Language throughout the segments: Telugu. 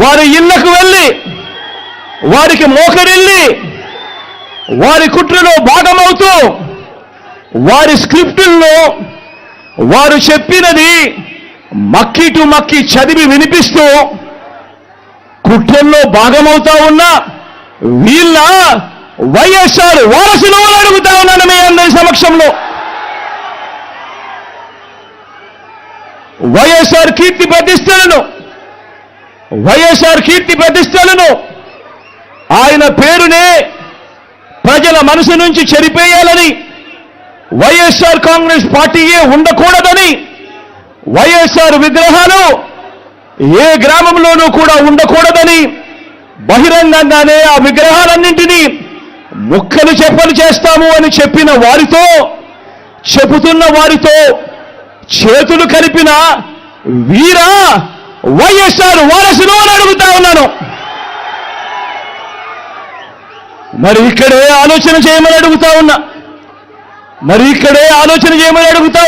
వారి ఇళ్లకు వెళ్ళి వారికి మోకరిల్లి వారి కుట్రలో భాగమవుతూ వారి స్క్రిప్టుల్లో వారు చెప్పినది మక్కి టు మక్కి చదివి వినిపిస్తూ కుట్రల్లో భాగమవుతా ఉన్న వీళ్ళ వైఎస్ఆర్ వారసులు అడుగుతా ఉన్నాను మీ అందరి సమక్షంలో. వైఎస్ఆర్ కీర్తి ప్రతిష్టలను ఆయన పేరునే ప్రజల మనసు నుంచి చెరిపేయాలని, వైఎస్ఆర్ కాంగ్రెస్ పార్టీయే ఉండకూడదని, వైఎస్ఆర్ విగ్రహాలు ఏ గ్రామంలోనూ కూడా ఉండకూడదని బహిరంగంగానే ఆ విగ్రహాలన్నింటినీ ముక్కలు చెప్పలు చేస్తాము అని చెప్పిన వారితో, చెబుతున్న వారితో చేతులు కలిపిన వీరా వైఎస్ఆర్ వారసులు అని అడుగుతా ఉన్నాను. మరి ఇక్కడే ఆలోచన చేయమని అడుగుతా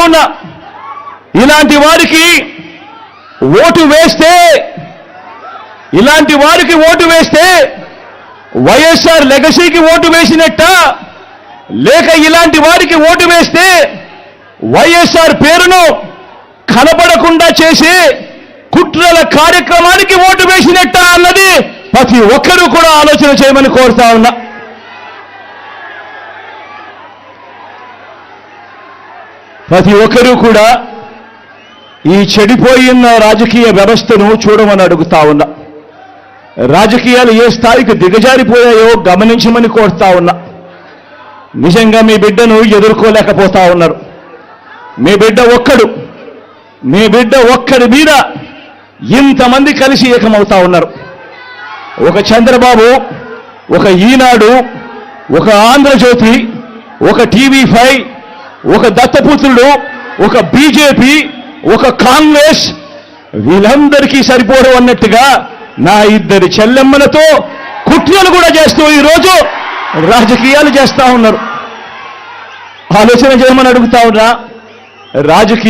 ఉన్నా. ఇలాంటి వారికి ఓటు వేస్తే వైఎస్ఆర్ లెగసీకి ఓటు వేసినట్ట, లేక ఇలాంటి వారికి ఓటు వేస్తే వైఎస్ఆర్ పేరును కనపడకుండా చేసి కుట్రల కార్యక్రమానికి ఓటు వేసినట్ట అన్నది ప్రతి ఒక్కరూ కూడా ఆలోచన చేయమని కోరుతా ఉన్నా. ప్రతి ఒక్కరూ కూడా ఈ చెడిపోయిన రాజకీయ వ్యవస్థను చూడమని అడుగుతా ఉన్నా. రాజకీయాలు ఏ స్థాయికి దిగజారిపోయాయో గమనించమని కోరుతా ఉన్నా. నిజంగా మీ బిడ్డను ఎదుర్కోలేకపోతా ఉన్నారు. మీ బిడ్డ ఒక్కడి మీద ఇంతమంది కలిసి ఏకమవుతా ఉన్నారు. ఒక చంద్రబాబు, ఒక ఈనాడు, ఒక ఆంధ్రజ్యోతి, ఒక టీవీ5, ఒక దత్తపుత్రుడు, ఒక బీజేపీ, ఒక కాంగ్రెస్, వీళ్ళందరికీ సరిపోరు అన్నట్టుగా నా ఇద్దరి చెల్లెమ్మలతో కుట్రలు కూడా చేస్తూ ఈరోజు రాజకీయాలు చేస్తా ఉన్నారు. ఆలోచన చేయమని అడుగుతా ఉన్నా. రాజకీయ